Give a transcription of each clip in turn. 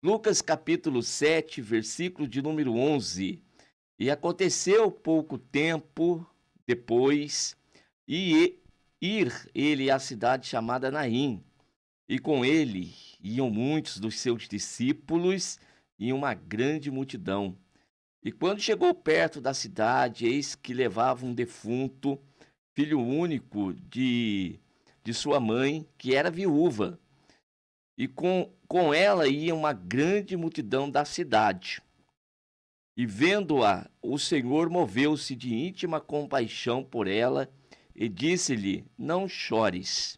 Lucas capítulo 7, versículo de número 11. E aconteceu pouco tempo depois, e ir ele à cidade chamada Naim, e com ele iam muitos dos seus discípulos e uma grande multidão. E quando chegou perto da cidade, eis que levava um defunto, filho único de sua mãe, que era viúva. E com ela ia uma grande multidão da cidade. E vendo-a, o Senhor moveu-se de íntima compaixão por ela e disse-lhe: Não chores.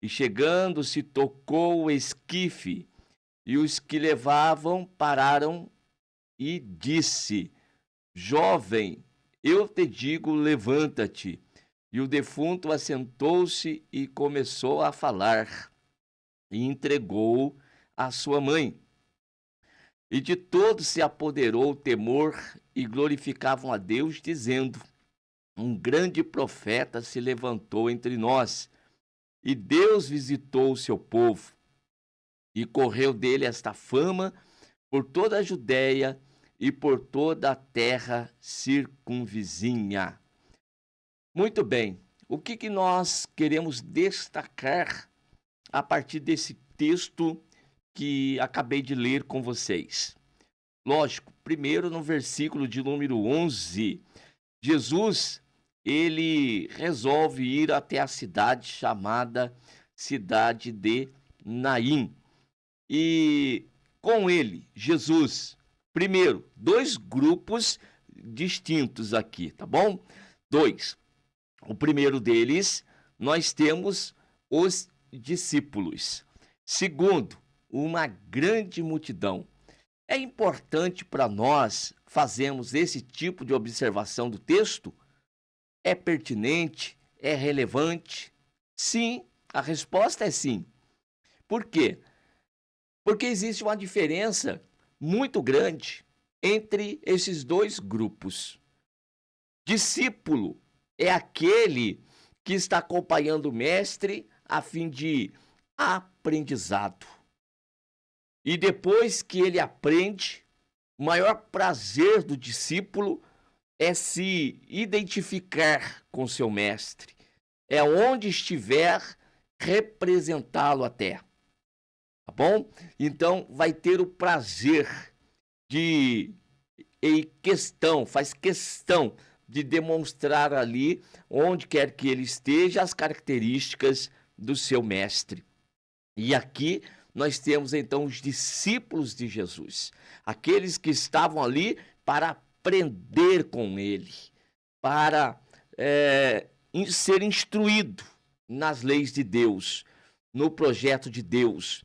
E chegando-se, tocou o esquife, e os que levavam pararam e disse: Jovem, eu te digo, levanta-te. E o defunto assentou-se e começou a falar, e entregou a sua mãe. E de todos se apoderou o temor e glorificavam a Deus, dizendo: Um grande profeta se levantou entre nós, e Deus visitou o seu povo. E correu dele esta fama por toda a Judéia e por toda a terra circunvizinha. Muito bem, o que nós queremos destacar a partir desse texto que acabei de ler com vocês? Lógico, primeiro no versículo de número 11, Jesus, ele resolve ir até a cidade chamada cidade de Naim. E com ele, Jesus, primeiro, dois grupos distintos aqui, tá bom? Dois. O primeiro deles, nós temos os discípulos. Segundo, uma grande multidão. É importante para nós fazermos esse tipo de observação do texto? É pertinente? É relevante? Sim, a resposta é sim. Por quê? Porque existe uma diferença muito grande entre esses dois grupos. Discípulo é aquele que está acompanhando o mestre a fim de aprendizado. E depois que ele aprende, o maior prazer do discípulo é se identificar com seu mestre. É onde estiver, representá-lo até. Tá bom? Então, vai ter o prazer faz questão de demonstrar ali, onde quer que ele esteja, as características do seu mestre. E aqui nós temos então os discípulos de Jesus, aqueles que estavam ali para aprender com ele, para ser instruído nas leis de Deus, no projeto de Deus.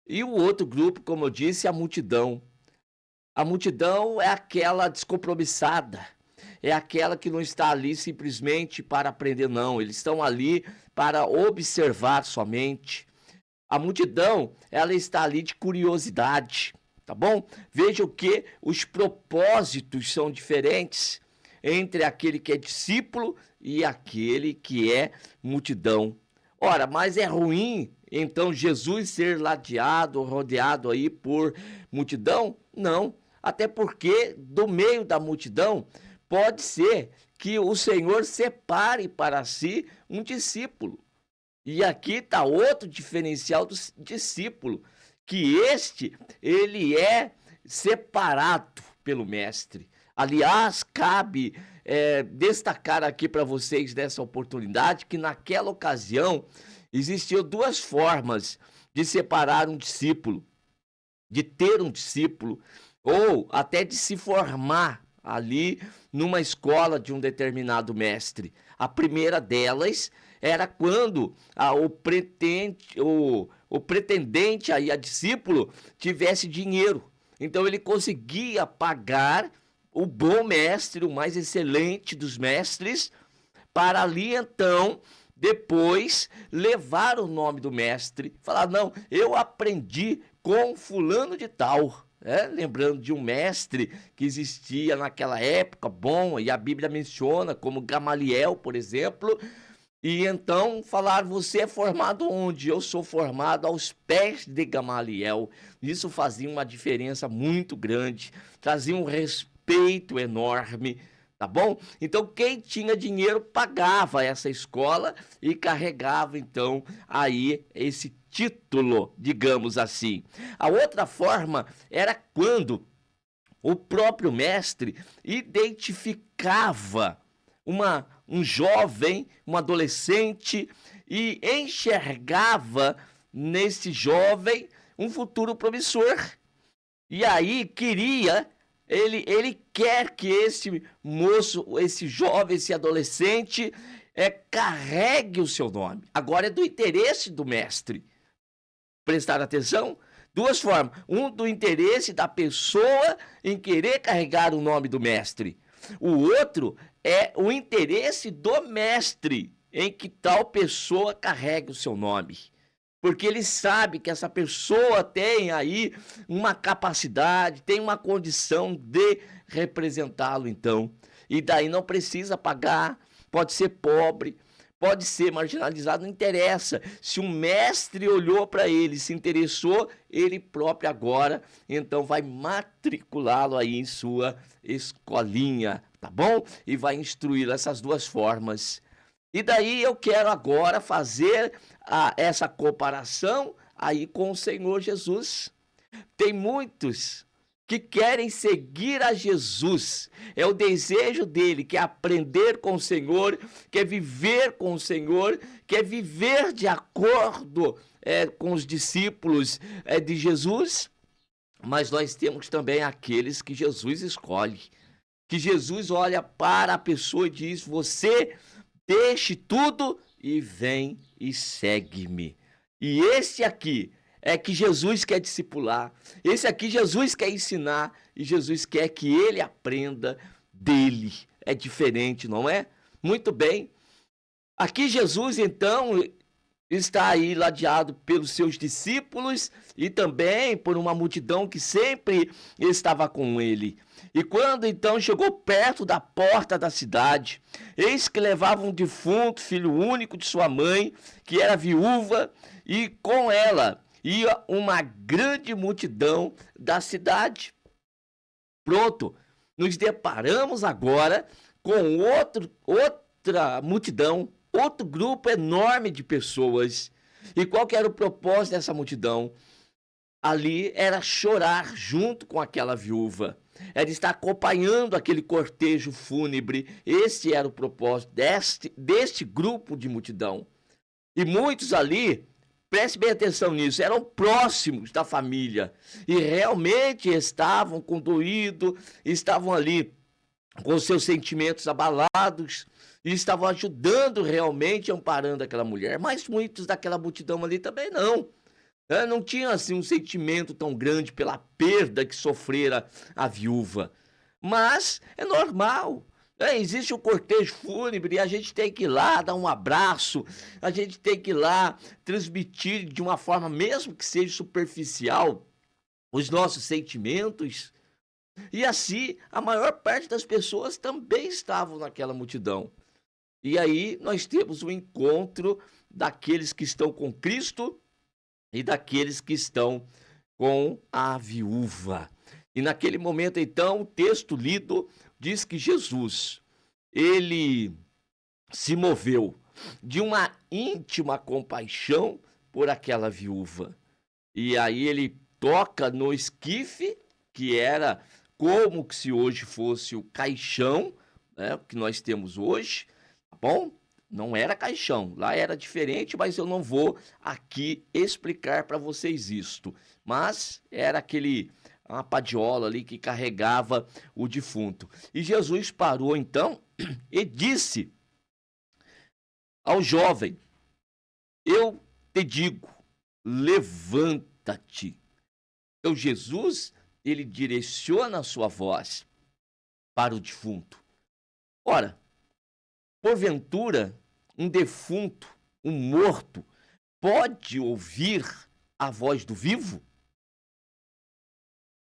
E o outro grupo, como eu disse, a multidão. A multidão é aquela descompromissada, é aquela que não está ali simplesmente para aprender, não. Eles estão ali para observar somente. A multidão, ela está ali de curiosidade, tá bom? Vejam que os propósitos são diferentes entre aquele que é discípulo e aquele que é multidão. Ora, mas é ruim, então, Jesus ser ladeado, rodeado aí por multidão? Não, até porque do meio da multidão pode ser que o Senhor separe para si um discípulo. E aqui está outro diferencial do discípulo, que ele é separado pelo mestre. Aliás, cabe destacar aqui para vocês nessa oportunidade que naquela ocasião existiam duas formas de separar um discípulo, de ter um discípulo, ou até de se formar ali numa escola de um determinado mestre. A primeira delas era quando o pretendente aí a discípulo tivesse dinheiro. Então ele conseguia pagar o bom mestre, o mais excelente dos mestres, para ali então depois levar o nome do mestre, falar: não, eu aprendi com fulano de tal. Lembrando de um mestre que existia naquela época, bom, e a Bíblia menciona como Gamaliel, por exemplo, E então falaram: você é formado onde? Eu sou formado aos pés de Gamaliel. Isso fazia uma diferença muito grande, trazia um respeito enorme, tá bom? Então quem tinha dinheiro pagava essa escola e carregava então aí esse título, digamos assim. A outra forma era quando o próprio mestre identificava um jovem, um adolescente, e enxergava nesse jovem um futuro promissor. E aí ele quer que esse moço, esse jovem, esse adolescente, carregue o seu nome. Agora é do interesse do mestre. Prestar atenção? Duas formas. Um, do interesse da pessoa em querer carregar o nome do mestre. O outro é o interesse do mestre em que tal pessoa carregue o seu nome. Porque ele sabe que essa pessoa tem aí uma capacidade, tem uma condição de representá-lo, então. E daí não precisa pagar, pode ser pobre, pode ser marginalizado, não interessa. Se um mestre olhou para ele, se interessou, ele próprio agora, então vai matriculá-lo aí em sua escolinha, tá bom? E vai instruí-lo essas duas formas. E daí eu quero agora fazer essa comparação aí com o Senhor Jesus. Tem muitos que querem seguir a Jesus. É o desejo dele, quer aprender com o Senhor, quer viver com o Senhor, quer viver de acordo com os discípulos de Jesus. Mas nós temos também aqueles que Jesus escolhe. Que Jesus olha para a pessoa e diz: você deixe tudo e vem e segue-me. E esse aqui é que Jesus quer discipular. Esse aqui Jesus quer ensinar e Jesus quer que ele aprenda dele. É diferente, não é? Muito bem. Aqui Jesus, então, está aí ladeado pelos seus discípulos e também por uma multidão que sempre estava com ele. E quando então chegou perto da porta da cidade, eis que levava um defunto, filho único de sua mãe, que era viúva, e com ela ia uma grande multidão da cidade. Pronto, nos deparamos agora com outra multidão, outro grupo enorme de pessoas. E qual que era o propósito dessa multidão? Ali era chorar junto com aquela viúva, era estar acompanhando aquele cortejo fúnebre. Esse era o propósito deste grupo de multidão. E muitos ali, preste bem atenção nisso, eram próximos da família e realmente estavam condoídos, estavam ali com seus sentimentos abalados e estavam ajudando realmente, amparando aquela mulher. Mas muitos daquela multidão ali também não. Não tinha assim um sentimento tão grande pela perda que sofrera a viúva. Mas é normal. Existe um cortejo fúnebre e a gente tem que ir lá dar um abraço, a gente tem que ir lá transmitir de uma forma, mesmo que seja superficial, os nossos sentimentos. E assim, a maior parte das pessoas também estavam naquela multidão. E aí nós temos o encontro daqueles que estão com Cristo e daqueles que estão com a viúva. E naquele momento, então, o texto lido diz que Jesus, ele se moveu de uma íntima compaixão por aquela viúva. E aí ele toca no esquife, que era como se hoje fosse o caixão, né, que nós temos hoje, tá bom? Não era caixão, lá era diferente, mas eu não vou aqui explicar para vocês isto. Mas era uma padiola ali que carregava o defunto. E Jesus parou então e disse ao jovem: eu te digo, levanta-te. Então Jesus, ele direciona a sua voz para o defunto. Ora, porventura, um defunto, um morto, pode ouvir a voz do vivo?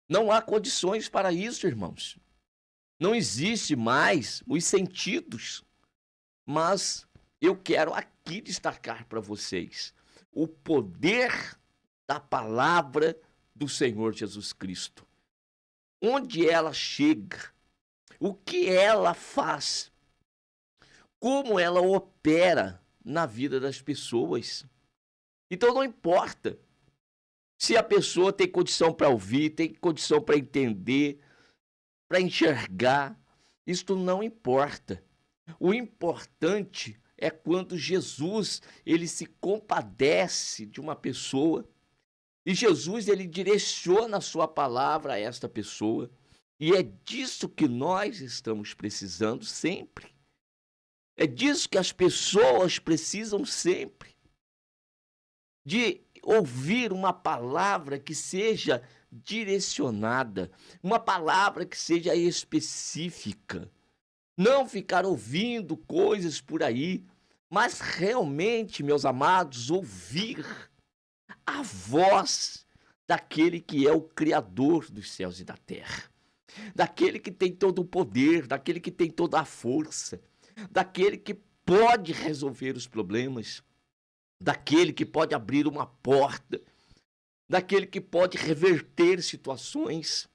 Não há condições para isso, irmãos. Não existe mais os sentidos, mas eu quero aqui destacar para vocês o poder da palavra do Senhor Jesus Cristo. Onde ela chega, o que ela faz, como ela opera na vida das pessoas. Então não importa se a pessoa tem condição para ouvir, tem condição para entender, para enxergar, isto não importa. O importante é quando Jesus, ele se compadece de uma pessoa e Jesus, ele direciona a sua palavra a esta pessoa. E é disso que nós estamos precisando sempre. É disso que as pessoas precisam sempre. De ouvir uma palavra que seja direcionada, uma palavra que seja específica. Não ficar ouvindo coisas por aí, mas realmente, meus amados, ouvir a voz daquele que é o Criador dos céus e da terra, daquele que tem todo o poder, daquele que tem toda a força, daquele que pode resolver os problemas, daquele que pode abrir uma porta, daquele que pode reverter situações.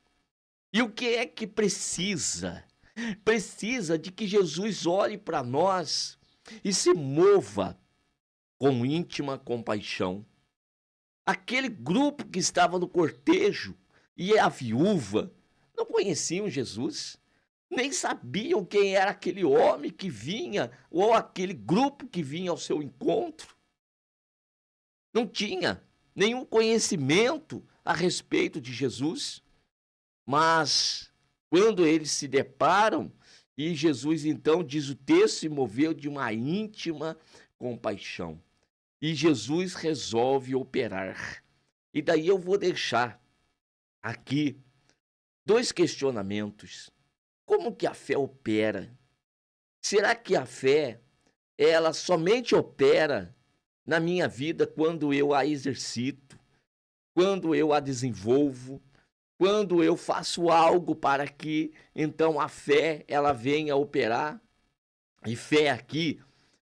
E o que é que precisa? Precisa de que Jesus olhe para nós e se mova com íntima compaixão. Aquele grupo que estava no cortejo e a viúva não conheciam Jesus, nem sabiam quem era aquele homem que vinha, ou aquele grupo que vinha ao seu encontro. Não tinha nenhum conhecimento a respeito de Jesus, mas quando eles se deparam, e Jesus então, diz o texto, se moveu de uma íntima compaixão. E Jesus resolve operar. E daí eu vou deixar aqui 2 questionamentos. Como que a fé opera? Será que a fé, ela somente opera na minha vida quando eu a exercito, quando eu a desenvolvo, quando eu faço algo para que então a fé ela venha operar? E fé aqui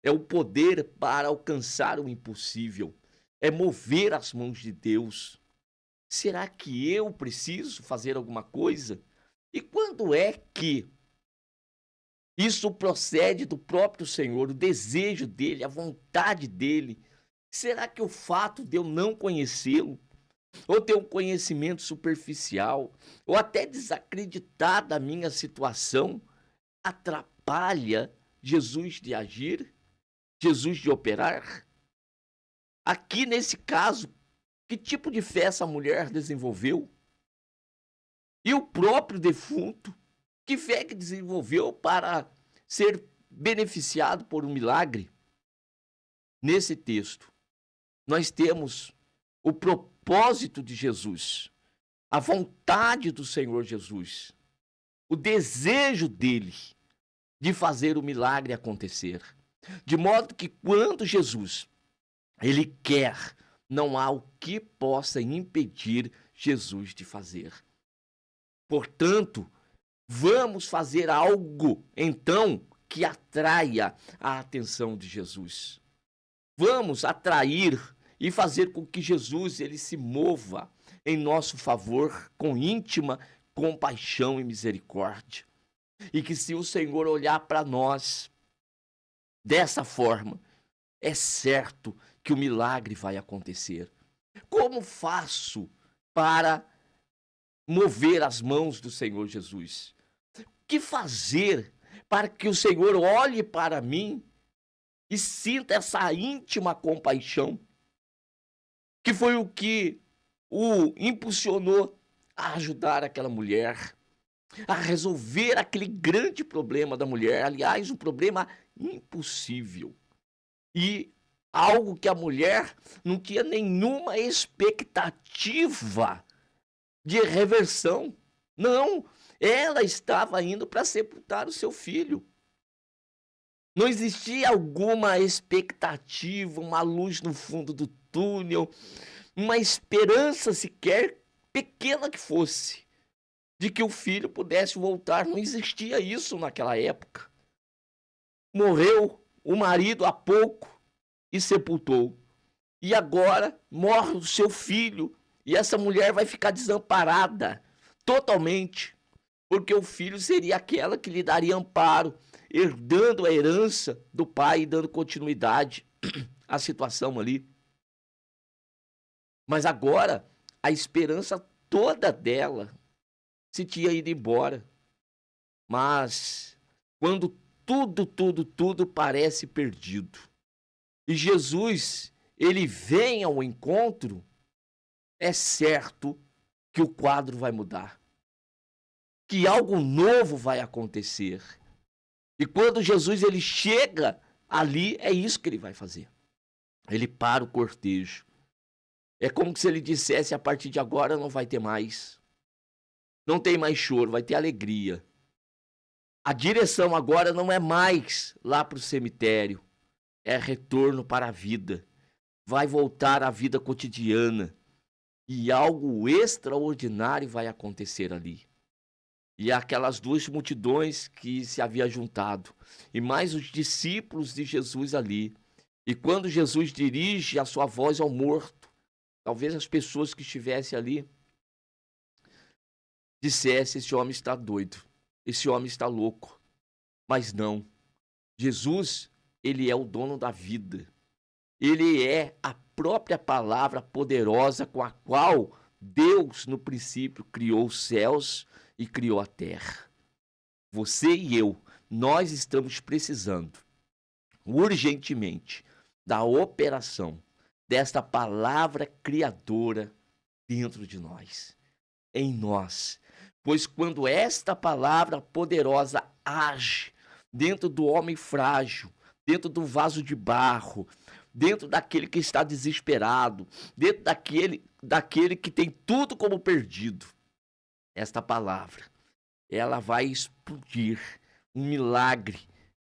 é o poder para alcançar o impossível, é mover as mãos de Deus. Será que eu preciso fazer alguma coisa? E quando é que isso procede do próprio Senhor, o desejo dele, a vontade dele? Será que o fato de eu não conhecê-lo, ou ter um conhecimento superficial, ou até desacreditar da minha situação, atrapalha Jesus de agir? Jesus de operar? Aqui nesse caso, que tipo de fé essa mulher desenvolveu? E o próprio defunto, que fé que desenvolveu para ser beneficiado por um milagre? Nesse texto, nós temos o propósito de Jesus, a vontade do Senhor Jesus, o desejo dele de fazer o milagre acontecer. De modo que quando Jesus, ele quer, não há o que possa impedir Jesus de fazer. Portanto, vamos fazer algo, então, que atraia a atenção de Jesus. Vamos atrair e fazer com que Jesus ele se mova em nosso favor com íntima compaixão e misericórdia. E que se o Senhor olhar para nós dessa forma, é certo que o milagre vai acontecer. Como faço para mover as mãos do Senhor Jesus? O que fazer para que o Senhor olhe para mim e sinta essa íntima compaixão? Que foi o que o impulsionou a ajudar aquela mulher, a resolver aquele grande problema da mulher. Aliás, um problema impossível. E algo que a mulher não tinha nenhuma expectativa de reversão. Não, ela estava indo para sepultar o seu filho. Não existia alguma expectativa, uma luz no fundo do túnel, uma esperança sequer, pequena que fosse, de que o filho pudesse voltar. Não existia isso naquela época. Morreu o marido há pouco e sepultou. E agora morre o seu filho. E essa mulher vai ficar desamparada totalmente. Porque o filho seria aquela que lhe daria amparo, herdando a herança do pai e dando continuidade à situação ali. Mas agora, a esperança toda dela se tinha ido embora. Mas quando tudo parece perdido, e Jesus, ele vem ao encontro, é certo que o quadro vai mudar, que algo novo vai acontecer. E quando Jesus ele chega ali, é isso que ele vai fazer. Ele para o cortejo. É como se ele dissesse: a partir de agora não vai ter mais. Não tem mais choro, vai ter alegria. A direção agora não é mais lá para o cemitério. É retorno para a vida. Vai voltar à vida cotidiana. E algo extraordinário vai acontecer ali. E aquelas duas multidões que se havia juntado. E mais os discípulos de Jesus ali. E quando Jesus dirige a sua voz ao morto, talvez as pessoas que estivessem ali dissessem: esse homem está doido. Esse homem está louco. Mas não. Jesus, ele é o dono da vida. Ele é a própria palavra poderosa com a qual Deus, no princípio, criou os céus e criou a terra. Você e eu, nós estamos precisando urgentemente da operação desta palavra criadora dentro de nós, em nós. Pois quando esta palavra poderosa age dentro do homem frágil, dentro do vaso de barro, dentro daquele que está desesperado, dentro daquele que tem tudo como perdido, esta palavra, ela vai explodir um milagre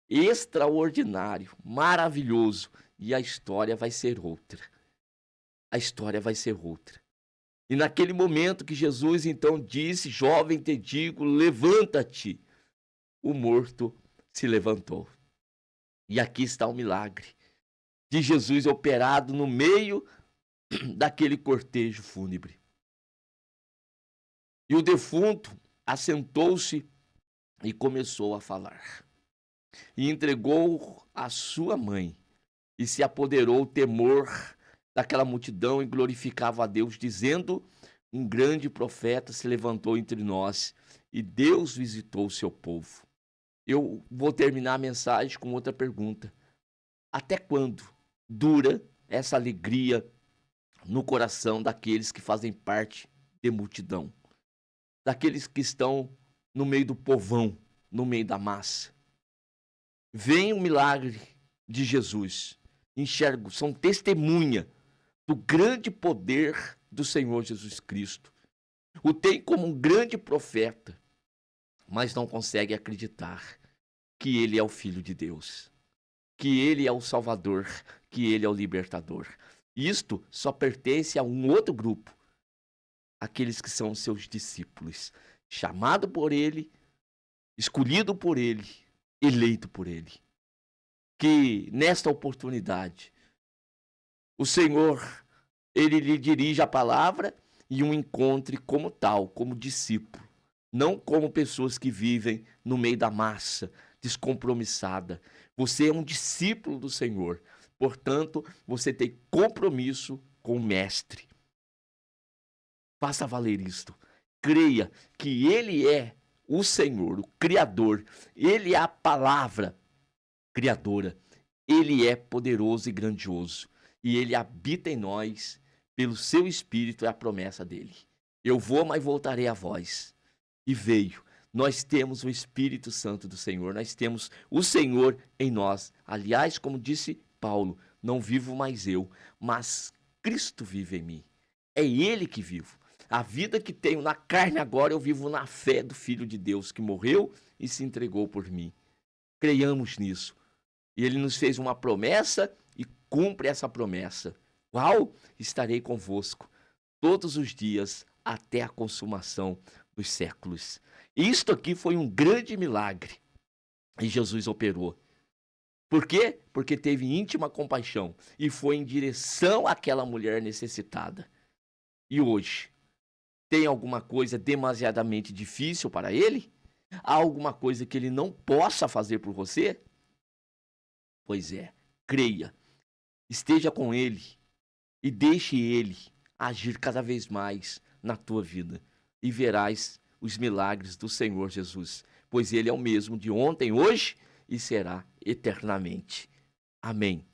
extraordinário, maravilhoso, e a história vai ser outra. A história vai ser outra. E naquele momento que Jesus então disse: jovem, te digo, levanta-te, o morto se levantou. E aqui está o milagre de Jesus operado no meio daquele cortejo fúnebre. E o defunto assentou-se e começou a falar. E entregou a sua mãe. E se apoderou o temor daquela multidão e glorificava a Deus, dizendo: um grande profeta se levantou entre nós e Deus visitou o seu povo. Eu vou terminar a mensagem com outra pergunta. Até quando dura essa alegria no coração daqueles que fazem parte de multidão? Daqueles que estão no meio do povão, no meio da massa. Vem o milagre de Jesus. Enxergo, são testemunha do grande poder do Senhor Jesus Cristo. O tem como um grande profeta, mas não consegue acreditar que ele é o Filho de Deus, que ele é o Salvador, que ele é o Libertador. Isto só pertence a um outro grupo, aqueles que são seus discípulos, chamado por ele, escolhido por ele, eleito por ele. Que nesta oportunidade o Senhor, ele lhe dirige a palavra e o encontre como tal, como discípulo, não como pessoas que vivem no meio da massa, descompromissada. Você é um discípulo do Senhor, portanto, você tem compromisso com o Mestre. Faça valer isto. Creia que ele é o Senhor, o Criador, ele é a palavra criadora, ele é poderoso e grandioso. E ele habita em nós, pelo seu Espírito, é a promessa dele. Eu vou, mas voltarei a vós. E veio. Nós temos o Espírito Santo do Senhor, nós temos o Senhor em nós. Aliás, como disse Paulo, não vivo mais eu, mas Cristo vive em mim. É ele que vivo. A vida que tenho na carne agora, eu vivo na fé do Filho de Deus, que morreu e se entregou por mim. Creiamos nisso. E ele nos fez uma promessa e cumpre essa promessa. Qual? Estarei convosco todos os dias até a consumação dos séculos. Isto aqui foi um grande milagre. E Jesus operou. Por quê? Porque teve íntima compaixão e foi em direção àquela mulher necessitada. E hoje, tem alguma coisa demasiadamente difícil para ele? Há alguma coisa que ele não possa fazer por você? Pois é, creia, esteja com ele e deixe ele agir cada vez mais na tua vida e verás os milagres do Senhor Jesus, pois ele é o mesmo de ontem, hoje e será eternamente. Amém.